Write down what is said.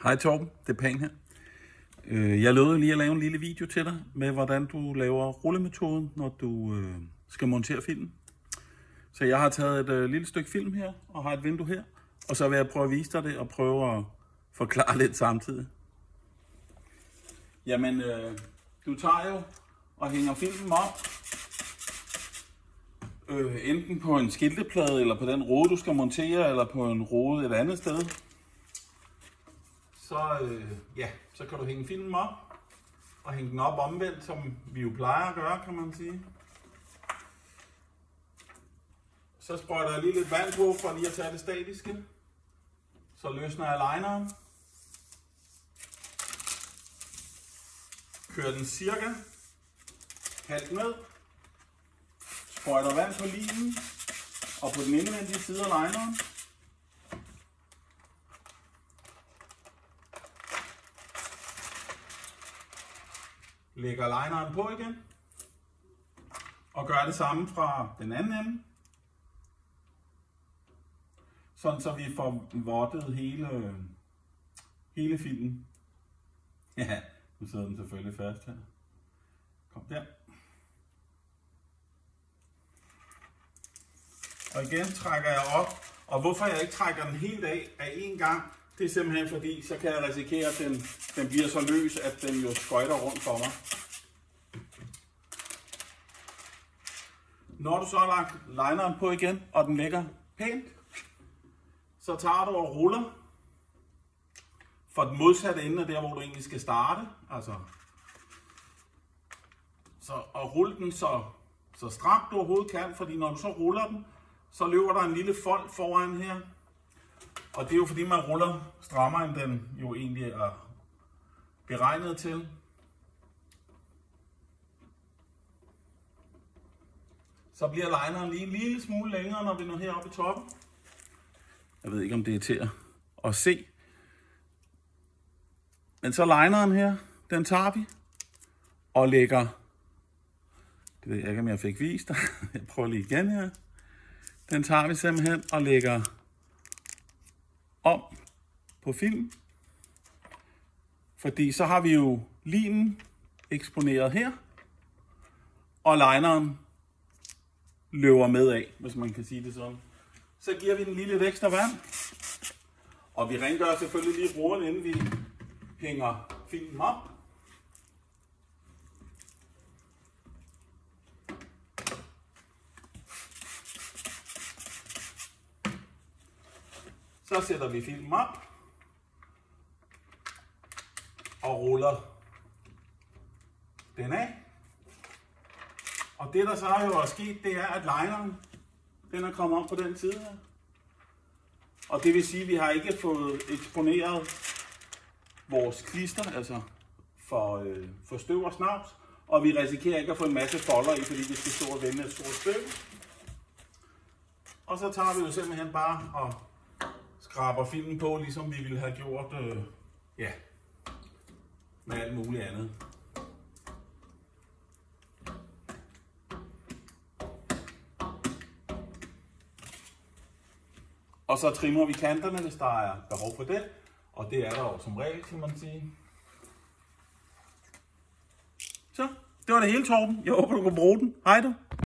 Hej Torben, det er Pan her. Jeg lovede lige at lave en lille video til dig med, hvordan du laver rullemetoden, når du skal montere filmen. Så jeg har taget et lille stykke film her og har et vindue her, og så vil jeg prøve at vise dig det og prøve at forklare lidt samtidig. Jamen, du tager jo og hænger filmen op, enten på en skilteplade eller på den rode, du skal montere, eller på en rode et andet sted. Så kan du hænge filmen op, og hænge den op omvendt, som vi jo plejer at gøre, kan man sige. Så sprøjter jeg lige lidt vand på, for lige at tage det statiske. Så løsner jeg lineren. Kører den cirka halvt ned. Sprøjter vand på linen, og på den indvendige side af lineren. Lægger lineren på igen, og gør det samme fra den anden ende, sådan så vi får vottet hele filmen. Ja, nu sidder den selvfølgelig fast her. Kom der. Og igen trækker jeg op, og hvorfor jeg ikke trækker den helt af en gang, det er simpelthen fordi, så kan jeg risikere, at den bliver så løs, at den jo skøjter rundt for mig. Når du så har lagt lineren på igen, og den ligger pænt, så tager du og ruller for den modsatte ende af der, hvor du egentlig skal starte. Og rulle den så stramt du overhovedet kan, fordi når du så ruller den, så løber der en lille fold foran her. Og det er jo fordi man ruller strammere, end den jo egentlig er beregnet til. Så bliver lineren lige en lille smule længere, når vi når heroppe i toppen. Jeg ved ikke, om det er til at se. Men så lineren her, den tager vi og lægger. Det ved jeg ikke, om jeg fik vist dig. Jeg prøver lige igen her. Den tager vi simpelthen og lægger om på film. Fordi så har vi jo linen eksponeret her, og lineren løber med af, hvis man kan sige det sådan. Så giver vi den lige lidt ekstra vand. Og vi rengør selvfølgelig lige roden, inden vi hænger filmen op. Så sætter vi filmen op og ruller den af. Og det der så jo er sket, det er, at lineren den er kommet om på den side her. Og det vil sige, at vi har ikke fået eksponeret vores klister, altså for støv og snavs. Og vi risikerer ikke at få en masse folder i, fordi vi skal stå og vende et stort stykke. Og så tager vi jo simpelthen bare og skraber filmen på, ligesom vi ville have gjort med alt muligt andet. Og så trimmer vi kanterne, hvis der er behov for det. Og det er der jo som regel, kan man sige. Så, det var det hele, Torben. Jeg håber, du kan bruge den. Hej du.